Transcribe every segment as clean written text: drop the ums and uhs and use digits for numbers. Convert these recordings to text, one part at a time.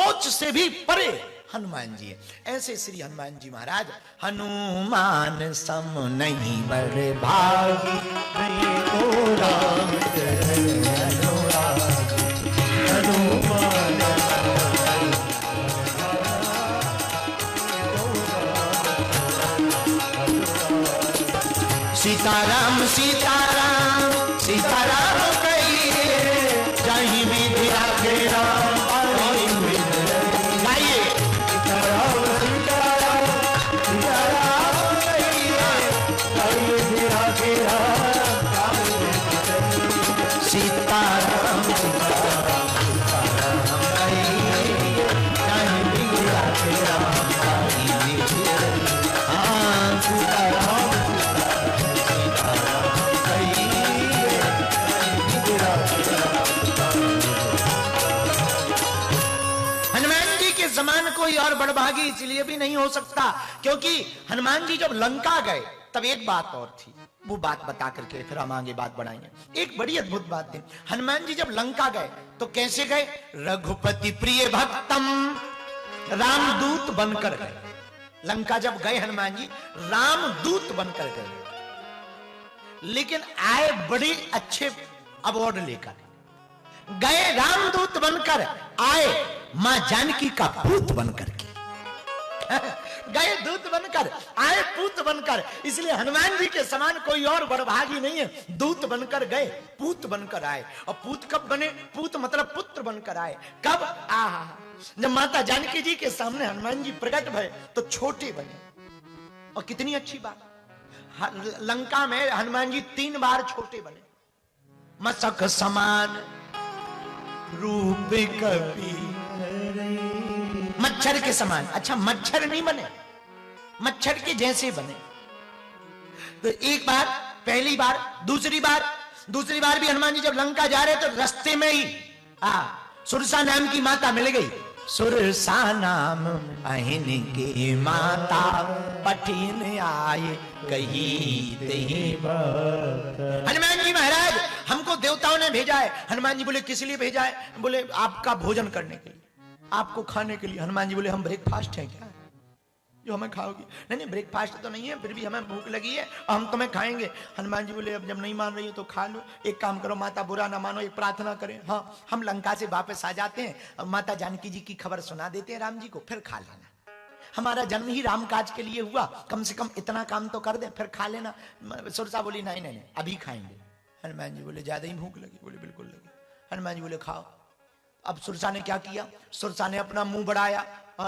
सोच से भी परे हनुमान जी है। ऐसे श्री हनुमान जी महाराज, हनुमान सम नहीं बड़े भागी, नहीं राम हनुमान। सीताराम सीताराम सीताराम कहिए, जहीं विधि राखे राम गाइए। सीताराम सीताराम सीताराम कहिए, जहीं विधि राखे राम। सीताराम सीताराम सीताराम कहिए, जहीं विधि राखे राम। हाँ सीताराम समान कोई और बड़भागी इसलिए भी नहीं हो सकता क्योंकि हनुमान जी जब लंका गए तब एक बात और थी, वो बात बता करके फिर हम आगे बात बढ़ाएंगे। एक बड़ी अद्भुत बात थी, हनुमान जी जब लंका गए तो कैसे गए? रघुपति प्रिय भक्तम, रामदूत बनकर गए। लंका जब गए हनुमान जी रामदूत बनकर गए, लेकिन आए बड़े अच्छे अवार्ड लेकर गए। रामदूत बनकर आए, मां जानकी का पूत बनकर के गए। दूत बनकर आए, पूत बनकर। इसलिए हनुमान जी के समान कोई और बड़भागी नहीं है। दूत बनकर गए, पूत बनकर आए। और पूत कब बने? पूत मतलब पुत्र बनकर आए। कब? आहा, जब माता जानकी जी के सामने हनुमान जी प्रकट भए तो छोटे बने। और कितनी अच्छी बात, लंका में हनुमान जी 3 बार छोटे बने। मसक समान रूप कपि, मच्छर के समान। अच्छा, मच्छर नहीं बने, मच्छर के जैसे बने। तो एक बार, पहली बार, दूसरी बार भी हनुमान जी जब लंका जा रहे तो रास्ते में ही सुरसा नाम की माता मिल गई। सुरसा नाम अहिन की माता, पठिन आए कही तही। हनुमान जी महाराज, हमको देवताओं ने भेजा है। हनुमान जी बोले किस लिए भेजा है? बोले आपका भोजन करने के लिए, आपको खाने के लिए। हनुमान जी बोले हम ब्रेकफास्ट है क्या जो हमें खाओगी? नहीं, ब्रेकफास्ट तो नहीं है, फिर भी हमें भूख लगी है और हम तुम्हें खाएंगे। हनुमान जी बोले अब जब नहीं मान रही हो तो खा लो। एक काम करो माता, बुरा ना मानो, एक प्रार्थना करें। हाँ, हम लंका से वापस आ जाते हैं और माता जानकी जी की खबर सुना देते हैं राम जी को, फिर खा लेना। हमारा जन्म ही राम काज के लिए हुआ, कम से कम इतना काम तो कर दे, फिर खा लेना। सुरसा बोली नहीं, अभी खाएंगे। हनुमान जी बोले ज्यादा ही भूख लगी? बोले बिल्कुल लगी। हनुमान जी बोले खाओ। अब सुरसा ने क्या किया? सुरसा ने अपना मुंह बढ़ाया।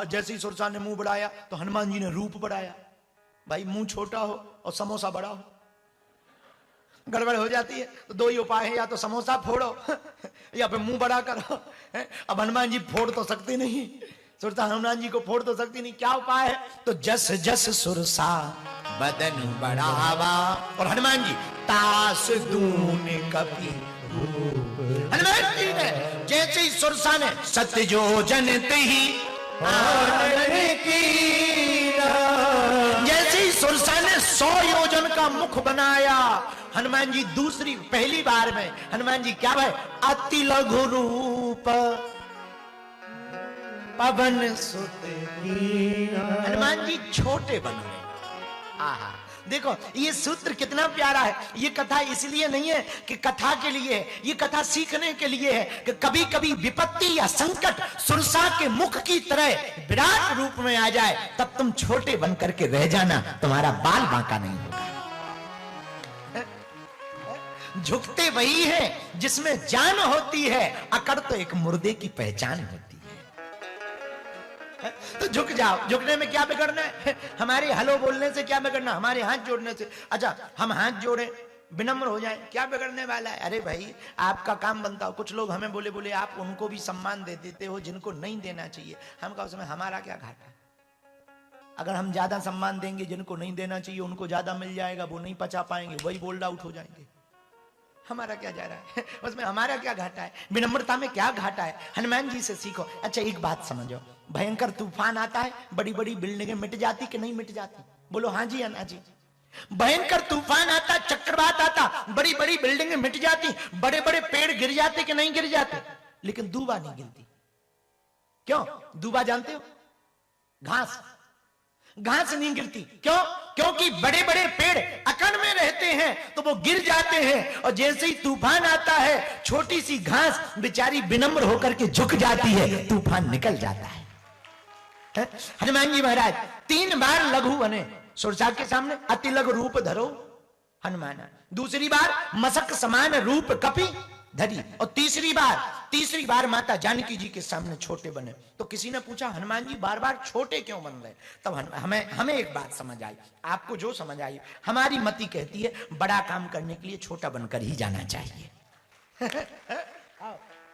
जैसे ही सुरसा ने मुंह बढ़ाया तो हनुमान जी ने रूप बढ़ाया। भाई मुंह छोटा हो और समोसा बड़ा हो, गड़बड़ हो जाती है। तो 2 ही उपाय है, या तो समोसा फोड़ो या फिर मुंह बड़ा करो। अब हनुमान जी फोड़ तो सकती नहीं, सुरसा हनुमान जी को फोड़ तो सकती नहीं। क्या उपाय है? तो जस जस सुरसा बदन बढ़ावा, और हनुमान जी तास दून कपि। हनुमान जी ने जैसे ही सुरसा ने सत्य जो जनते ही जैसे ही सुरसा ने 100 योजन का मुख बनाया, हनुमान जी पहली बार में हनुमान जी क्या भाई? अति लघु रूप पवन सुत। हनुमान जी छोटे बन गए। आहा, देखो ये सूत्र कितना प्यारा है। ये कथा इसलिए नहीं है कि कथा के लिए है, ये कथा सीखने के लिए है कि कभी कभी विपत्ति या संकट सुरसा के मुख की तरह विराट रूप में आ जाए, तब तुम छोटे बनकर के रह जाना, तुम्हारा बाल बांका नहीं होगा। झुकते वही है जिसमें जान होती है, अकड़ तो एक मुर्दे की पहचान होती है। तो झुक जाओ, झुकने में क्या बिगड़ना है? हमारे हेलो बोलने से क्या बिगड़ना? हमारे हाथ जोड़ने से। अच्छा, हम हाथ जोड़े, विनम्र हो जाए, क्या बिगड़ने वाला है? अरे भाई, आपका काम बनता हो। कुछ लोग हमें बोले आप उनको भी सम्मान दे देते हो जिनको नहीं देना चाहिए। हम कहा उसमें हमारा क्या घाटा? अगर हम ज्यादा सम्मान देंगे जिनको नहीं देना चाहिए, उनको ज्यादा मिल जाएगा, वो नहीं पचा पाएंगे, वही बोल्ड आउट हो जाएंगे। हमारा क्या जा रहा है उसमें? हमारा क्या घाटा है? विनम्रता में क्या घाटा है? हनुमान जी से सीखो। अच्छा, एक बात समझो, भयंकर तूफान आता है, बड़ी बड़ी बिल्डिंगें मिट जाती कि नहीं मिट जाती? बोलो हाँ जी या ना जी। भयंकर तूफान आता, चक्रवात आता, बड़ी बड़ी बिल्डिंगें मिट जाती, बड़े बड़े पेड़ गिर जाते कि नहीं गिर जाते? लेकिन दूबा नहीं गिरती। क्यों? दूबा जानते हो? घास, घास नहीं गिरती। क्यों? क्योंकि बड़े बड़े पेड़ अकड़ में रहते हैं तो वो गिर जाते हैं, और जैसे ही तूफान आता है छोटी सी घास बेचारी विनम्र होकर के झुक जाती है, तूफान निकल जाता है। हनुमान जी महाराज 3 बार लघु बने सुरसाग के सामने। अति लघु रूप धरो हनुमान। दूसरी बार मसक समान रूप कपि धरी, और तीसरी बार माता जानकी जी के सामने छोटे बने। तो किसी ने पूछा हनुमान जी बार बार छोटे क्यों बन रहे? तब हमें एक बात समझ आई, आपको जो समझ आई। हमारी मति कहती है बड़ा काम करने के लिए छोटा बनकर ही जाना चाहिए।